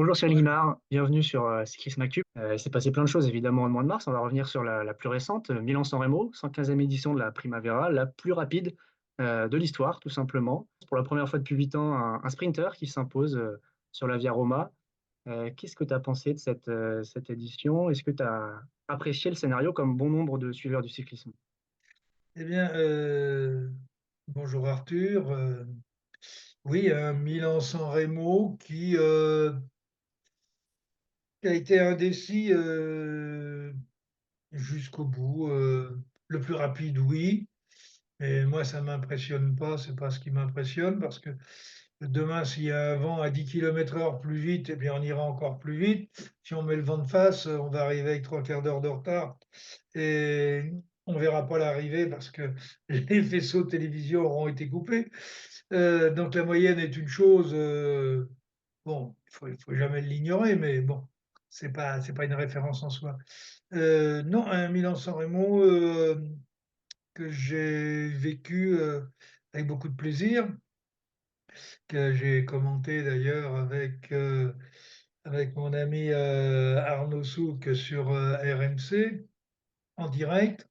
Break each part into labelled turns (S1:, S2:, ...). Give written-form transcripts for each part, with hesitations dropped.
S1: Bonjour Cyril Guimard, bienvenue sur Cyclisme Actu. Il s'est passé plein de choses évidemment au mois de mars. On va revenir sur la plus récente, Milan-San Remo, 115e édition de la Primavera, la plus rapide de l'histoire tout simplement. Pour la première fois depuis 8 ans, un sprinter qui s'impose sur la Via Roma. Qu'est-ce que tu as pensé de cette édition? Est-ce que tu as apprécié le scénario comme bon nombre de suiveurs du cyclisme?
S2: Eh bien, bonjour Arthur. Oui, un Milan-San Remo qui a été indécis jusqu'au bout. Le plus rapide, oui, mais moi, ça m'impressionne pas. C'est pas ce qui m'impressionne parce que demain, s'il y a un vent à 10 km/h plus vite, eh bien, on ira encore plus vite. Si on met le vent de face, on va arriver avec trois quarts d'heure de retard et on verra pas l'arrivée parce que les faisceaux de télévision auront été coupés. Donc la moyenne est une chose, bon, il faut jamais l'ignorer, mais bon, c'est pas une référence en soi. Non, un Milan-San Remo, que j'ai vécu, avec beaucoup de plaisir, que j'ai commenté d'ailleurs avec mon ami, Arnaud Souk sur, RMC en direct.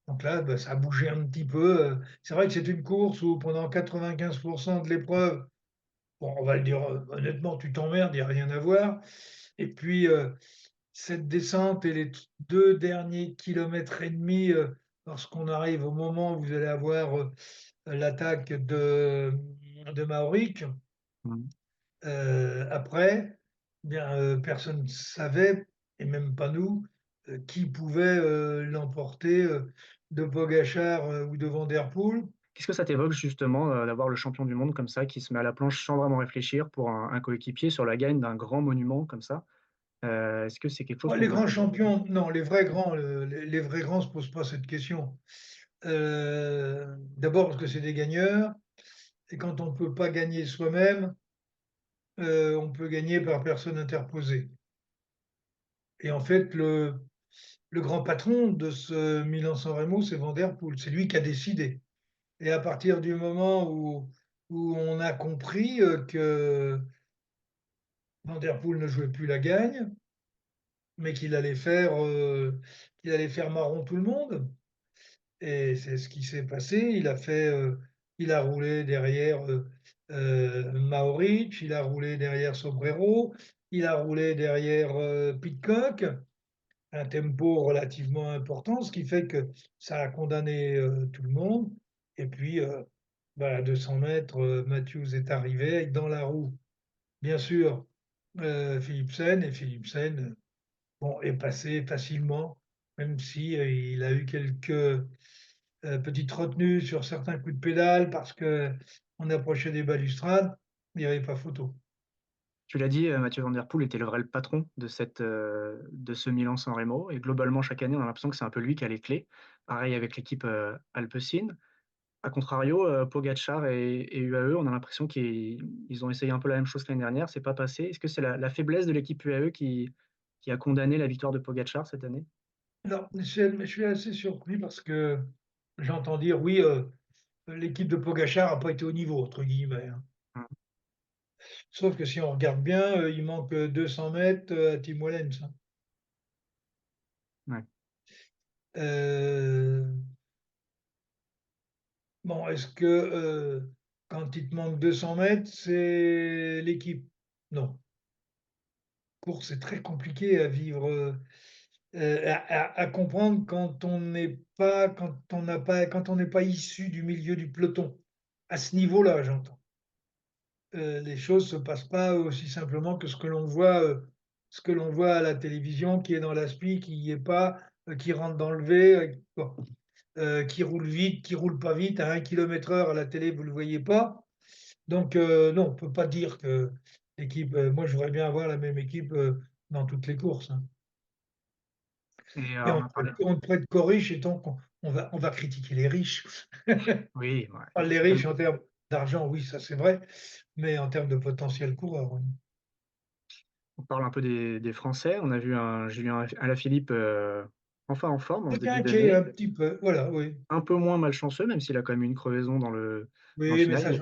S2: Donc là, bah, ça a bougé un petit peu, c'est vrai que c'est une course où pendant 95 de l'épreuve, bon, on va le dire, honnêtement, tu t'emmerdes, il y a rien à voir et puis, cette descente et les 2 derniers kilomètres et demi, lorsqu'on arrive au moment où vous allez avoir, l'attaque de Mauric,
S1: Mhm.
S2: après, bien, personne ne savait et même pas nous, qui pouvait, l'emporter, de Pogačar, ou de Van der Poel.
S1: Qu'est-ce que ça t'évoque justement d'avoir le champion du monde comme ça qui se met à la planche sans vraiment réfléchir pour un coéquipier sur la gagne d'un grand monument comme ça? Est-ce que c'est quelque chose
S2: Ouais,
S1: qu'on
S2: les
S1: peut
S2: grands
S1: attendre?
S2: champions, non, les vrais grands, les vrais grands se posent pas cette question. D'abord parce que c'est des gagneurs et quand on peut pas gagner soi-même, on peut gagner par personne interposée et en fait, le grand patron de ce Milan-San Remo, c'est Van der Poel. C'est lui qui a décidé et à partir du moment où on a compris, que Van der Poel ne jouait plus la gagne, mais qu'il allait faire marron tout le monde. Et c'est ce qui s'est passé. Il a roulé derrière, Maoric, il a roulé derrière Sobrero, il a roulé derrière, Pidcock, un tempo relativement important, ce qui fait que ça a condamné, tout le monde. Et puis, bah, à 200 mètres, Matthews est arrivé dans la roue, bien sûr, Philipsen et Philipsen, bon, est passé facilement, même si, il a eu quelques petite retenue sur certains coups de pédale parce qu'on approchait des balustrades, il n'y avait pas photo.
S1: Tu l'as dit, Mathieu Van Der Poel était le vrai patron de ce Milan-San Remo et globalement chaque année on a l'impression que c'est un peu lui qui a les clés. Pareil avec l'équipe, Alpecin. A contrario, Pogačar et UAE, on a l'impression qu'ils ont essayé un peu la même chose que l'année dernière, c'est pas passé. Est-ce que c'est la faiblesse de l'équipe UAE qui a condamné la victoire de Pogačar cette année?
S2: Alors, je suis assez surpris parce que j'entends dire: «Oui, l'équipe de Pogačar a pas été au niveau» entre guillemets, hein.
S1: Mmh,
S2: Sauf que si on regarde bien, il manque, 200 mètres, à Tim Wellens, hein.
S1: ouais.
S2: Heu, bon, est-ce que, quand il te manque 200 mètres, c'est l'équipe? Non. Course, c'est très compliqué à vivre, à comprendre quand on n'est pas issu du milieu du peloton. À ce niveau-là, j'entends. Les choses se passent pas aussi simplement que ce que l'on voit à la télévision, qui est dans l'aspi, qui y est pas, qui rentre dans le V, bon, qui roule vite, qui roule pas vite à 1 km/h à la télé, vous le voyez pas. Donc non, on peut pas dire que l'équipe, moi, je voudrais bien avoir la même équipe, dans toutes les courses, hein.
S1: Et
S2: Et
S1: on a parlé
S2: on ne traite qu'aux riches et donc on va critiquer les riches.
S1: oui, ouais,
S2: Pas les
S1: même
S2: riches en termes d'argent, oui, ça c'est vrai, mais en termes de potentiel coureur, oui.
S1: on parle un peu des Français. On a vu un Julien Alaphilippe, enfin en forme en ce
S2: J'étais
S1: début
S2: inquiet
S1: d'année.
S2: un petit peu, voilà, oui.
S1: Un peu moins malchanceux, même s'il a quand même eu une crevaison dans le
S2: Oui, mais
S1: final.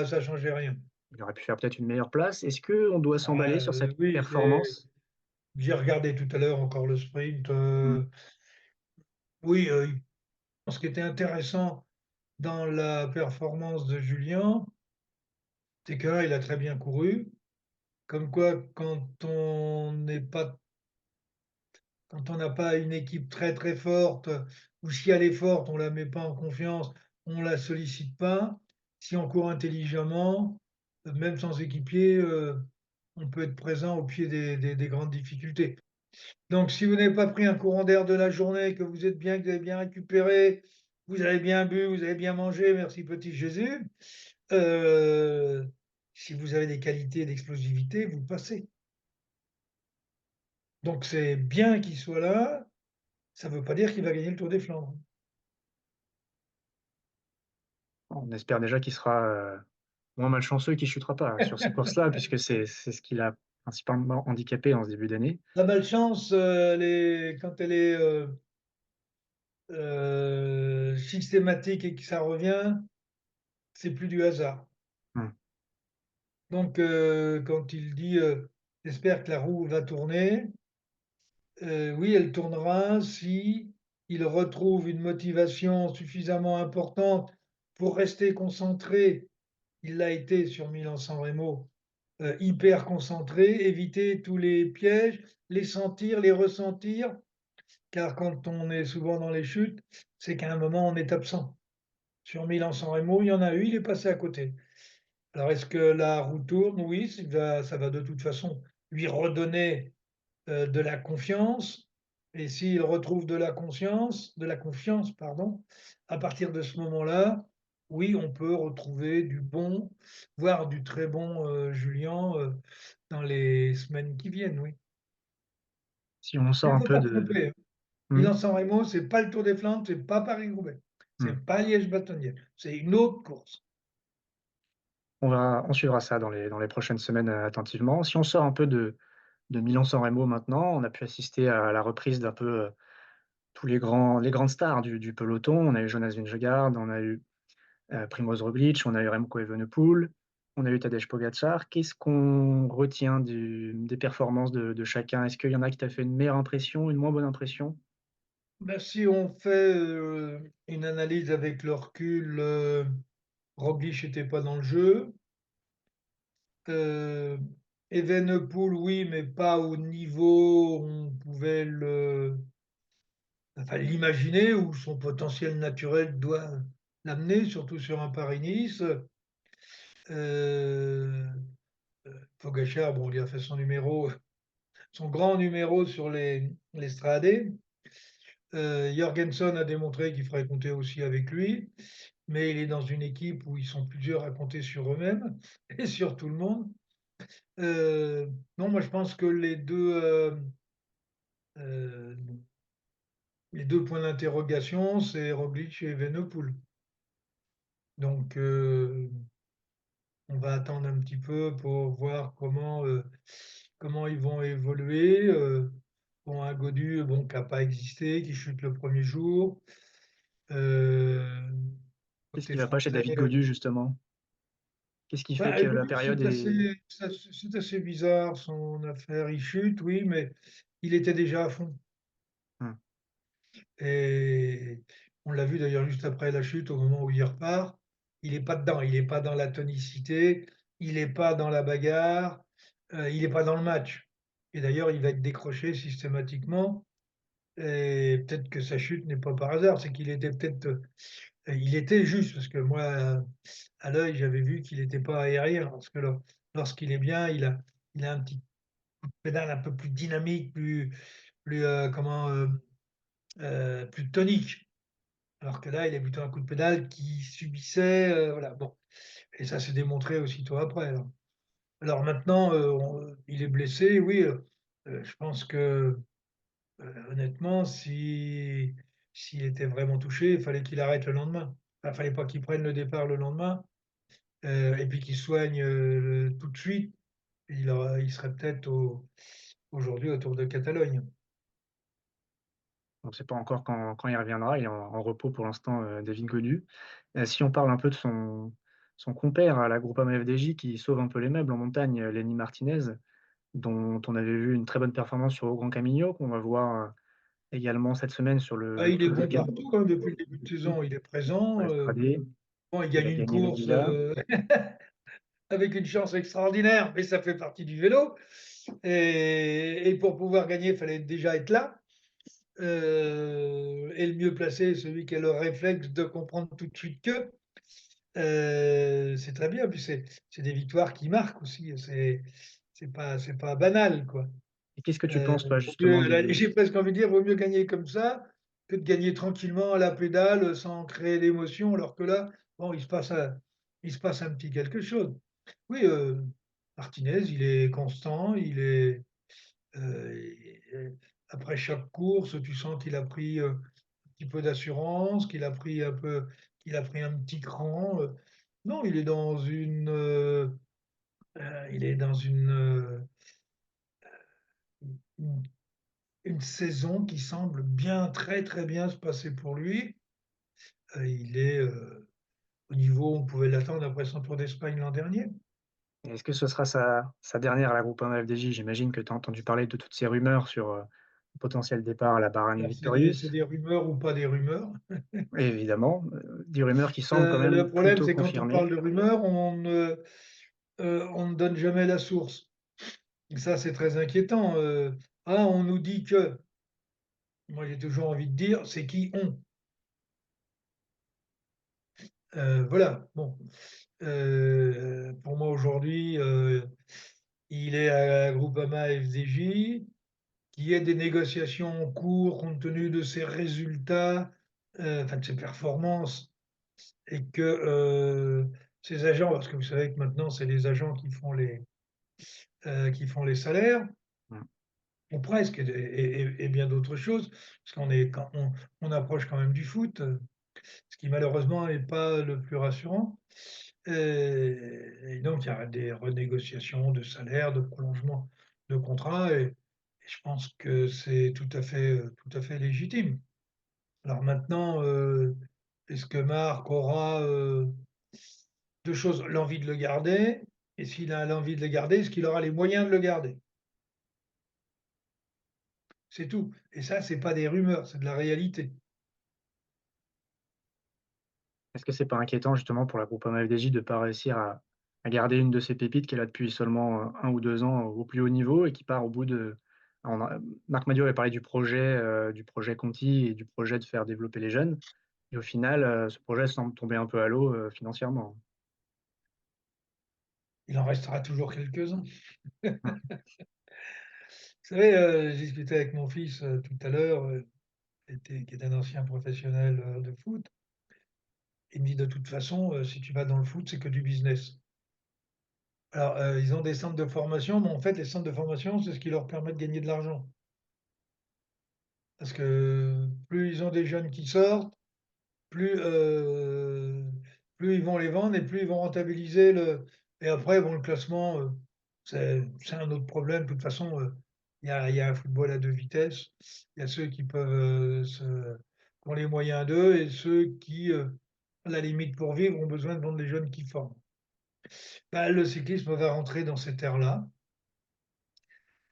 S2: ça changeait rien.
S1: Il aurait pu faire peut-être une meilleure place. Est-ce qu'on doit s'emballer sur cette
S2: Oui,
S1: performance?
S2: j'ai regardé tout à l'heure encore le sprint,
S1: Mmh,
S2: oui, ce qui était intéressant dans la performance de Julien, c'est que, il a très bien couru. Comme quoi, quand on n'a pas une équipe très, très forte, ou si elle est forte, on la met pas en confiance, on la sollicite pas. Si on court intelligemment, même sans équipier, on peut être présent au pied des grandes difficultés. Donc si vous n'avez pas pris un courant d'air de la journée, que vous êtes bien, que vous avez bien récupéré, vous avez bien bu, vous avez bien mangé, merci petit Jésus, heu, si vous avez des qualités d'explosivité, vous passez. Donc c'est bien qu'il soit là, ça ne veut pas dire qu'il va gagner le Tour des Flandres.
S1: on espère déjà qu'il sera, moins malchanceux, qu'il chutera pas sur ces courses-là, puisque c'est ce qui l'a principalement handicapé en ce début d'année.
S2: La malchance, elle est quand elle est, systématique et que ça revient, c'est plus du hasard.
S1: Mmh.
S2: Donc quand il dit, «J'espère que la roue va tourner», oui, elle tournera si il retrouve une motivation suffisamment importante pour rester concentré. Il l'a été sur Milan-San Remo, hyper concentré, éviter tous les pièges, les sentir, les ressentir, car quand on est souvent dans les chutes, c'est qu'à un moment on est absent. Sur Milan-San Remo, il y en a eu, il est passé à côté. Alors est-ce que la roue tourne? Oui, ça va de toute façon lui redonner de la confiance, et s'il retrouve de la confiance, pardon, à partir de ce moment-là, oui, on peut retrouver du bon, voire du très bon, Julien, dans les semaines qui viennent, oui.
S1: Si on
S2: Mais
S1: sort
S2: il
S1: un
S2: faut
S1: peu
S2: pas se
S1: de
S2: tromper, hein.
S1: mmh,
S2: Milan-San Remo, c'est pas le Tour des Flandres, c'est pas Paris-Roubaix,
S1: mmh.
S2: c'est pas Liège-Bastogne-Liège, c'est une autre course.
S1: On suivra ça dans les prochaines semaines, attentivement. Si on sort un peu de Milan-San Remo maintenant, on a pu assister à la reprise d'un peu, tous les grandes stars du peloton. On a eu Jonas Vingegaard, on a eu, Primoz Roglic, on a eu Remco Evenepoel, on a eu Tadej Pogačar. Qu'est-ce qu'on retient des performances de chacun? Est-ce qu'il y en a qui t'a fait une meilleure impression, une moins bonne impression?
S2: Bah, si on fait, une analyse avec le recul, Roglič était pas dans le jeu. Heu, Evenepoel, oui, mais pas au niveau où on pouvait l'imaginer, où son potentiel naturel doit l'amener, surtout sur un Paris-Nice. Heu, Pogačar, bon, il a fait son numéro, son grand numéro sur les Strade. Jorgenson a démontré qu'il ferait compter aussi avec lui, mais il est dans une équipe où ils sont plusieurs à compter sur eux-mêmes et sur tout le monde. Non, moi je pense que heu, les 2 points d'interrogation, c'est Roglič et Evenepoel. Donc on va attendre un petit peu pour voir comment ils vont évoluer, bon, un Gaudu, bon, qui a pas existé, qui chute le premier jour. Heu,
S1: Qu'est-ce
S2: Côté
S1: qui va pas chez
S2: français,
S1: David Gaudu, justement? Qu'est-ce qui fait
S2: bah,
S1: que la
S2: lui,
S1: période est
S2: c'est assez bizarre son affaire. Il chute, oui, mais il était déjà à fond.
S1: mmh,
S2: Et on l'a vu d'ailleurs juste après la chute, au moment où il repart, il est pas dedans, il est pas dans la tonicité, il est pas dans la bagarre, il est pas dans le match. Et d'ailleurs, il va être décroché systématiquement, et peut-être que sa chute n'est pas par hasard, c'est qu'il était peut-être, il était juste parce que moi, à l'œil, j'avais vu qu'il était pas aérien parce que lorsqu'il est bien, il a un petit pédale un peu plus dynamique, plus, plus tonique. Alors que là, il a plutôt un coup de pédale qui subissait, voilà, bon, et ça s'est démontré aussitôt après, alors maintenant, il est blessé, oui, je pense que, honnêtement, s'il était vraiment touché, il fallait qu'il arrête le lendemain. Enfin, fallait pas qu'il prenne le départ le lendemain, et puis qu'il soigne, tout de suite. Il serait peut-être aujourd'hui au Tour de Catalogne.
S1: on ne sait pas encore quand il reviendra. Il est en repos pour l'instant, David Gaudu. Si on parle un peu son compère à la Groupama FDJ qui sauve un peu les meubles en montagne, Lenny Martinez, dont on avait vu une très bonne performance sur Au Grand Camino, qu'on va voir, également cette semaine sur
S2: Ah,
S1: le
S2: il est
S1: Col
S2: bon
S1: d'Agade.
S2: partout, hein, depuis le début de saison, il est
S1: Sur
S2: présent,
S1: l'Estradé,
S2: bon, il
S1: il
S2: gagne
S1: a
S2: une
S1: gagné la
S2: course,
S1: Gila.
S2: avec une chance extraordinaire, mais ça fait partie du vélo et pour pouvoir gagner, il fallait déjà être là, et le mieux placé, celui qui a le réflexe de comprendre tout de suite que, c'est très bien, puis c'est des victoires qui marquent aussi, c'est pas banal, quoi.
S1: Et qu'est-ce que tu penses, toi,
S2: Vaut
S1: justement,
S2: mieux
S1: du
S2: j'ai presque envie de dire, vaut mieux gagner comme ça que de gagner tranquillement à la pédale, sans créer d'émotion, alors que là, bon, il se passe un petit quelque chose. Oui, Martinez, il est constant, il est, et après chaque course, tu sens qu'il a pris, un petit peu d'assurance, qu'il a pris un petit cran, non, il est dans une une saison qui semble bien, très, très bien se passer pour lui. Il est, au niveau où on pouvait l'attendre après son Tour d'Espagne l'an dernier.
S1: est-ce que ce sera sa dernière à la Groupama FDJ? J'imagine que tu as entendu parler de toutes ces rumeurs sur, le potentiel départ à la Bahrain
S2: Alors c'est
S1: Victorious.
S2: des rumeurs ou pas des rumeurs.
S1: Et évidemment, des rumeurs qui semblent quand
S2: Le
S1: même
S2: problème,
S1: plutôt
S2: c'est quand on
S1: confirmées.
S2: parle de rumeurs, on ne donne jamais la source. Et ça, c'est très inquiétant, «Ah, on nous dit que». Moi, j'ai toujours envie de dire: «C'est qui on?» Voilà, bon, pour moi aujourd'hui, il est à Groupama FDJ. Qu'il y ait des négociations en cours compte tenu de ses résultats, enfin de ses performances et que, ses agents parce que vous savez que maintenant c'est les agents qui font les salaires,
S1: Mmh.
S2: ou presque et bien d'autres choses, parce qu'on approche quand même du foot, ce qui malheureusement n'est pas le plus rassurant, et donc il y a des renégociations de salaires, de prolongement de contrats et je pense que c'est tout à fait légitime. Alors maintenant, est-ce que Marc aura, 2 choses, l'envie de le garder et s'il a l'envie de le garder, est-ce qu'il aura les moyens de le garder? C'est tout et ça, c'est pas des rumeurs, c'est de la réalité.
S1: Est-ce que c'est pas inquiétant justement pour la Groupama FDJ de pas réussir à garder une de ces pépites qui est là depuis seulement, 1 ou 2 ans au plus haut niveau et qui part au bout de on a Marc Madiot avait parlé du projet Conti et du projet de faire développer les jeunes et au final, ce projet semble tomber un peu à l'eau, financièrement.
S2: Il en restera toujours quelques-uns.
S1: Mmh.
S2: Vous savez, j'ai discuté avec mon fils, tout à l'heure, qui est un ancien professionnel, de foot. Il me dit: «De toute façon, si tu vas dans le foot, c'est que du business». Alors, ils ont des centres de formation, mais en fait, les centres de formation, c'est ce qui leur permet de gagner de l'argent. Parce que plus ils ont des jeunes qui sortent, plus, plus ils vont les vendre et plus ils vont rentabiliser et après bon le classement, c'est un autre problème. De toute façon, il y a un football à 2 vitesses. Il y a ceux qui peuvent, qui ont les moyens d'eux et ceux qui, à la limite pour vivre, ont besoin de vendre les jeunes qu'ils forment. Bah, le cyclisme va rentrer dans cette ère-là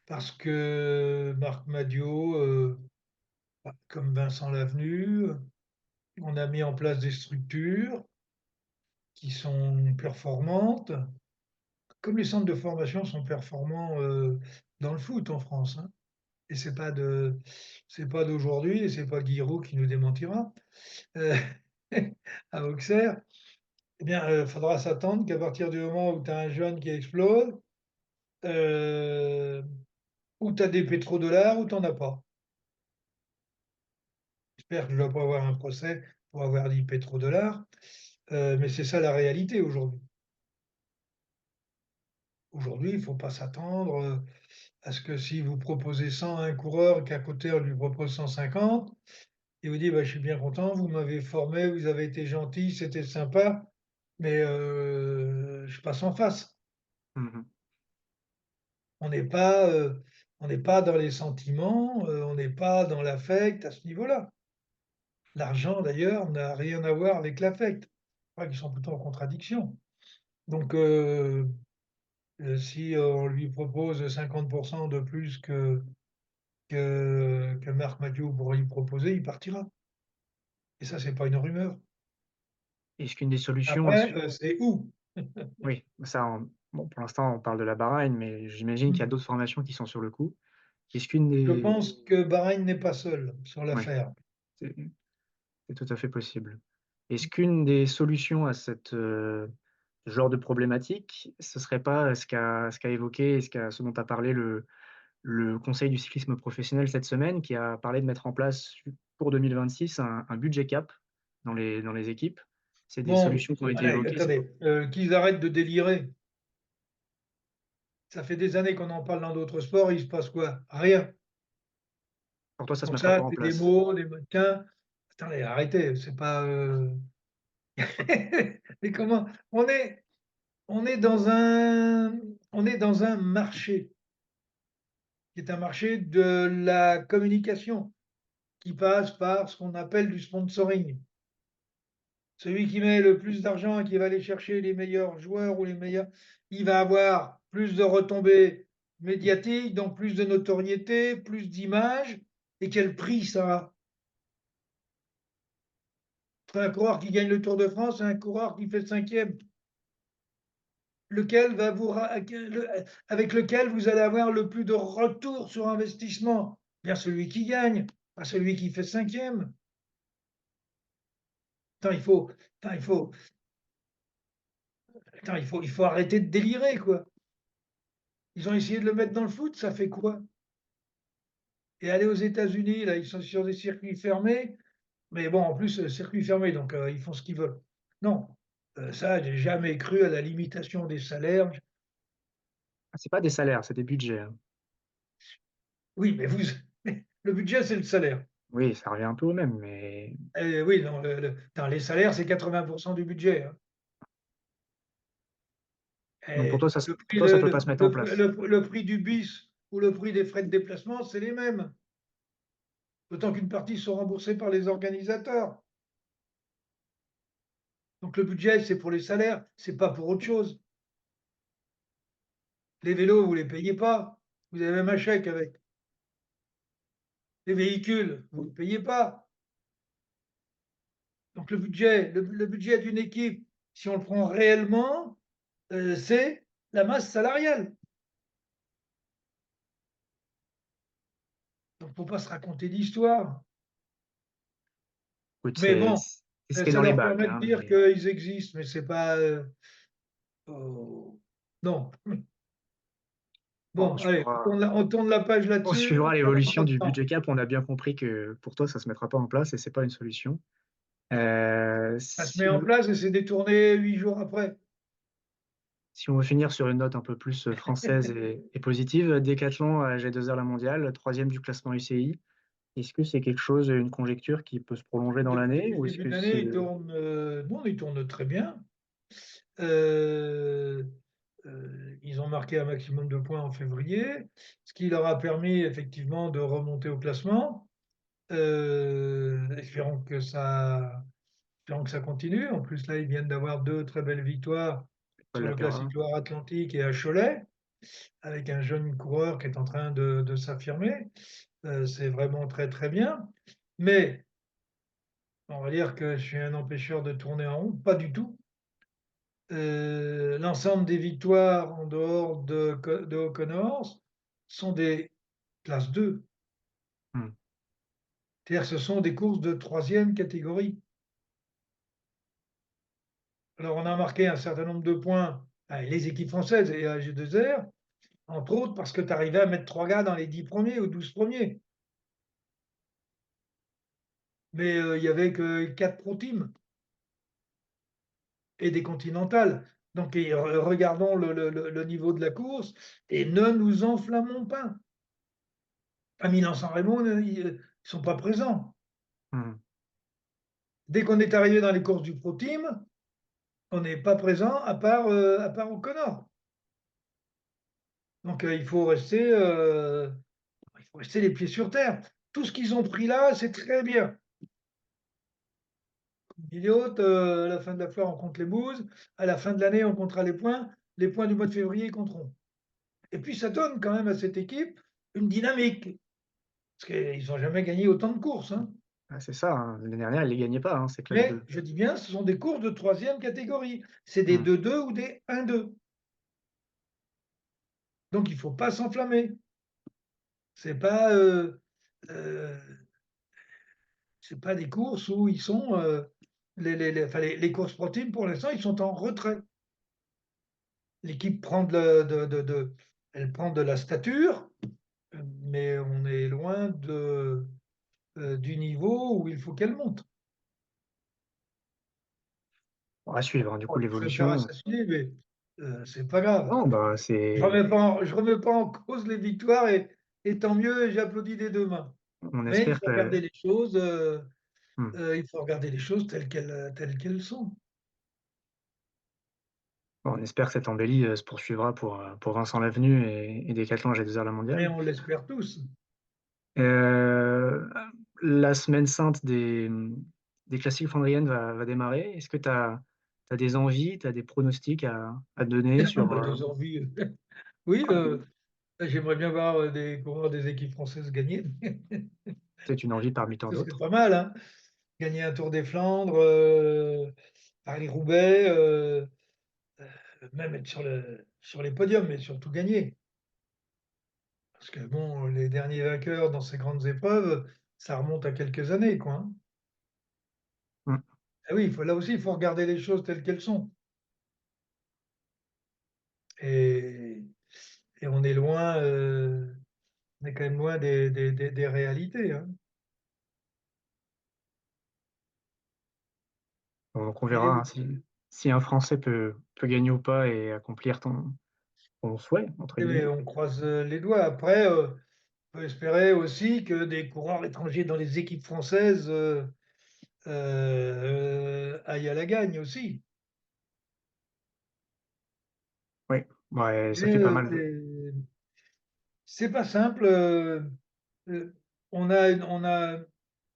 S2: parce que Marc Madiot, bah, comme Vincent Lavenu, on a mis en place des structures qui sont performantes, comme les centres de formation sont performants, dans le foot en France, hein, et c'est pas d'aujourd'hui et c'est pas Guiraud qui nous démentira, heu, à Auxerre. Eh bien, faudra s'attendre qu'à partir du moment où tu as un jeune qui explose, heu, ou tu as des pétrodollars ou tu en as pas. J'espère que je ne dois pas avoir un procès pour avoir dit pétrodollars, mais c'est ça la réalité aujourd'hui. Aujourd'hui, il ne faut pas s'attendre, à ce que si vous proposez 100 à un coureur, qu'à côté on lui propose 150, il vous dit: «Bah, je suis bien content, vous m'avez formé, vous avez été gentil, c'était sympa, mais je passe en face».
S1: Mmh mh.
S2: On n'est pas, on n'est pas dans les sentiments, on n'est pas dans l'affect à ce niveau-là. L'argent d'ailleurs n'a rien à voir avec l'affect. Je crois qu'ils sont plutôt en contradiction. Donc si on lui propose 50 de plus que Marc Madiot pourrait lui proposer, il partira et ça, c'est pas une rumeur.
S1: Est-ce qu'une des solutions à
S2: Après,
S1: ce
S2: c'est où?
S1: oui, ça, bon, pour l'instant, on parle de la Bahreïn, mais j'imagine qu'il y a
S2: Mmh.
S1: d'autres formations qui sont sur le coup. Est-ce qu'une
S2: Je
S1: des
S2: pense que Bahreïn n'est pas seul sur
S1: ouais,
S2: l'affaire.
S1: c'est c'est tout à fait possible. Est-ce qu'une des solutions à cette, genre de problématique, ce serait pas ce qu'a évoqué et ce dont a parlé le conseil du cyclisme professionnel cette semaine, qui a parlé de mettre en place pour 2026 un budget cap dans les équipes? C'est des
S2: Bon,
S1: solutions qui ont été
S2: allez,
S1: évoquées, c'est
S2: attendez, qu'ils arrêtent de délirer. Ça fait des années qu'on en parle dans d'autres sports, il se passe quoi? Rien.
S1: pour toi, ça se
S2: Donc
S1: mettra
S2: ça,
S1: pas en
S2: c'est des
S1: place?
S2: mots, des mannequins. Attendez, arrêtez, c'est pas, mais comment? On est dans un on est dans un marché, qui est un marché de la communication, qui passe par ce qu'on appelle du sponsoring. Celui qui met le plus d'argent et qui va aller chercher les meilleurs joueurs ou les meilleurs, il va avoir plus de retombées médiatiques, donc plus de notoriété, plus d'images. Et quel prix ça a? Entre un coureur qui gagne le Tour de France et un coureur qui fait 5e, lequel va vous ra le avec lequel vous allez avoir le plus de retour sur investissement? Bien celui qui gagne, pas celui qui fait 5e. Attends, attends, il faut arrêter de délirer, quoi. Ils ont essayé de le mettre dans le foot, ça fait quoi? Et aller aux États-Unis, là, ils sont sur des circuits fermés, mais bon, en plus, circuit fermé, donc ils font ce qu'ils veulent. Non, ça, j'ai jamais cru à la limitation des salaires.
S1: Ah, c'est pas des salaires, c'est des budgets, hein.
S2: Oui, mais vous le budget, c'est le salaire.
S1: Oui, ça revient un peu au même, mais
S2: Oui, non, attends, les salaires, c'est 80 du budget, hein.
S1: donc
S2: Et
S1: pour toi, ça peut pas se mettre en place?
S2: le prix du bis ou le prix des frais de déplacement, c'est les mêmes. D'autant qu'une partie sont remboursées par les organisateurs. Donc le budget, c'est pour les salaires, c'est pas pour autre chose. Les vélos, vous les payez pas, vous avez même un chèque avec. Les véhicules, vous ne payez pas. Donc le budget d'une équipe, si on le prend réellement, c'est la masse salariale. Donc il ne faut pas se raconter d'histoire.
S1: Écoute,
S2: Mais bon,
S1: c'est ce qui est dans
S2: ça
S1: les
S2: leur
S1: bacs,
S2: permet de
S1: hein,
S2: dire
S1: mais
S2: qu'ils existent, mais c'est pas, oh, non.
S1: bon,
S2: Bon, allez,
S1: suivra
S2: on tourne la page
S1: on
S2: là-dessus, on
S1: suivra
S2: perd
S1: l'évolution
S2: pas de
S1: du
S2: temps.
S1: budget cap. On a bien compris que pour toi, ça se mettra pas en place et c'est pas une solution.
S2: Ça se met en place et c'est détourné 8 jours après.
S1: Si on veut finir sur une note un peu plus, française et positive, Decathlon à G2R la mondiale, 3e du classement UCI. Est-ce que c'est quelque chose, une conjecture qui peut se prolonger dans
S2: Depuis
S1: l'année
S2: le
S1: ou est-ce
S2: début de
S1: que
S2: l'année,
S1: c'est
S2: non, ils tournent très bien. Heu ils ont marqué un maximum de points en février, ce qui leur a permis effectivement de remonter au classement. Espérons que ça continue. En plus, là, ils viennent d'avoir 2 très belles victoires
S1: Paul
S2: sur le
S1: Lapera?
S2: Classique Loire Atlantique et à Cholet, avec un jeune coureur qui est en train de s'affirmer. C'est vraiment très, très bien. Mais on va dire que je suis un empêcheur de tourner en rond, pas du tout. L'ensemble des victoires en dehors de O'Connors sont des classes 2.
S1: Mmh.
S2: C'est-à-dire que ce sont des courses de troisième catégorie. Alors on a marqué un certain nombre de points, les équipes françaises et AG2R, entre autres parce que tu arrivais à mettre 3 gars dans les 10 premiers ou 12 premiers. Mais il y avait que 4 pro teams et des continentales. Donc regardons le niveau de la course et ne nous enflammons pas. À Milan-San Remo, ils ne sont pas présents.
S1: Mmh.
S2: Dès qu'on est arrivé dans les courses du Pro Team, on n'est pas présent à part O'Connor. Donc il faut rester les pieds sur terre. Tout ce qu'ils ont pris là, c'est très bien. dit l'autre, à la fin de la foire, on compte les bouses, à la fin de l'année, on comptera les points du mois de février, ils compteront. Et puis ça donne quand même à cette équipe une dynamique, parce qu'ils ont jamais gagné autant de courses, hein.
S1: Ah, c'est ça, hein. L'année dernière, elle les gagnait pas, hein, ces classes
S2: Mais
S1: 2.
S2: je dis bien, ce sont des courses de 3e catégorie. C'est des
S1: Mmh.
S2: 2-2 ou des 1-2. Donc il faut pas s'enflammer. C'est pas, heu, c'est pas des courses où ils sont, les courses pro team pour l'instant, ils sont en retrait. L'équipe prend elle prend de la stature, mais on est loin du niveau où il faut qu'elle monte.
S1: Bon, à suivre, hein, du
S2: Bon,
S1: coup,
S2: il se faire
S1: l'évolution.
S2: assassiner, mais c'est pas grave.
S1: Non, bah,
S2: Je remets pas en cause les victoires et tant mieux et j'applaudis des 2 mains.
S1: on
S2: Mais
S1: espère que mmh,
S2: il faut regarder les choses telles qu'elles sont.
S1: on espère que cette embellie, se poursuivra pour Vincent Lavenu et Decathlon à G2R La
S2: Mais
S1: Mondiale.
S2: on l'espère tous.
S1: Heu, la semaine sainte des classiques flandriennes va démarrer. Est-ce que tu as des envies, tu as des pronostics à donner sur,
S2: Bah, 2 envies, oui, j'aimerais bien voir, des coureurs des équipes françaises gagner.
S1: peut-être une envie parmi tant
S2: Ce serait
S1: d'autres?
S2: pas mal, hein. Gagner un Tour des Flandres, Paris-Roubaix, même être sur les podiums, mais surtout gagner. Parce que bon, les derniers vainqueurs dans ces grandes épreuves, ça remonte à quelques années, quoi, hein.
S1: Mmh.
S2: Ah oui, il faut là aussi, il faut regarder les choses telles qu'elles sont et on est loin, on est quand même loin des réalités, hein.
S1: Bon, donc on
S2: Et
S1: verra, hein, si un Français peut gagner ou pas et accomplir ton «souhait» entre
S2: mais
S1: guillemets.
S2: on croise, les doigts. Après, on peut espérer aussi que des coureurs étrangers dans les équipes françaises, aillent à la gagne aussi.
S1: Oui, ouais, ça
S2: Mais,
S1: fait pas mal.
S2: c'est pas simple, on a une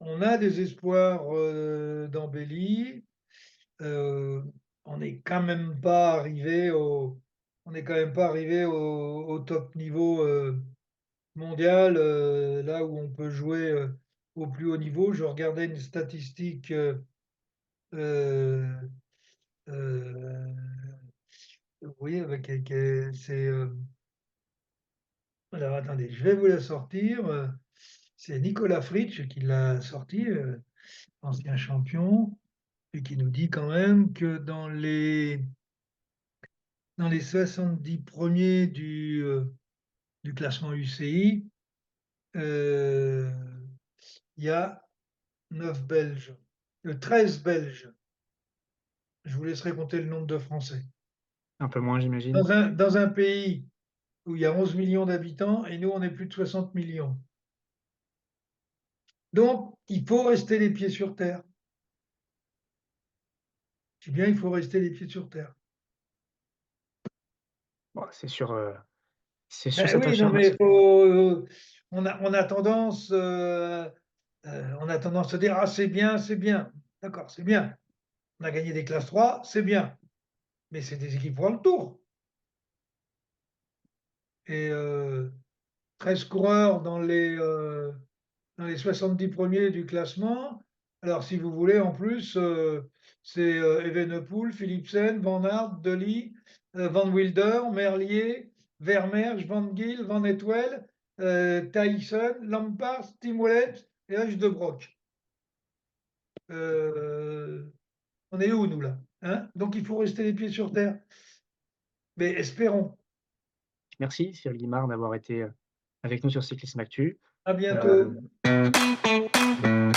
S2: on a des espoirs, d'embellie, heu, on n'est quand même pas arrivé au top niveau, mondial, là où on peut jouer, au plus haut niveau. Je regardais une statistique, heu heu, oui, avec qui est c'est, alors attendez, je vais vous la sortir, c'est Nicolas Fritsch qui l'a sortie, ancien champion et qui nous dit quand même que dans les 70 premiers du classement UCI, heu, il y a 9 Belges, 13 Belges. Je vous laisserai compter le nombre de Français.
S1: Un peu moins, j'imagine?
S2: Dans un pays où il y a 11 millions d'habitants et nous, on est plus de 60 millions. Donc, il faut rester les pieds sur terre. Je dis bien, il faut rester les pieds sur terre.
S1: Bon, c'est sûr
S2: Ben oui,
S1: s'attacher
S2: non,
S1: un
S2: mais
S1: maxi
S2: faut, on a tendance à dire: «Ah, c'est bien, c'est bien». D'accord, c'est bien. On a gagné des classes 3, c'est bien, mais c'est des équipes World Tour et 13 coureurs dans les 70 premiers du classement. Alors si vous voulez en plus, c'est, Evenepoel, Philipsen, Van Aert, De Ligt, Van Wilder, Merlier, Vermeersch, Van Gils, Van Etwel, Thijssen, Lampaert, Tim Wellens et Hush de Brock. On est où nous là? Hein? Donc il faut rester les pieds sur terre. Mais espérons.
S1: merci Cyril Guimard d'avoir été, avec nous sur Cyclisme Actu.
S2: À bientôt.
S1: Hem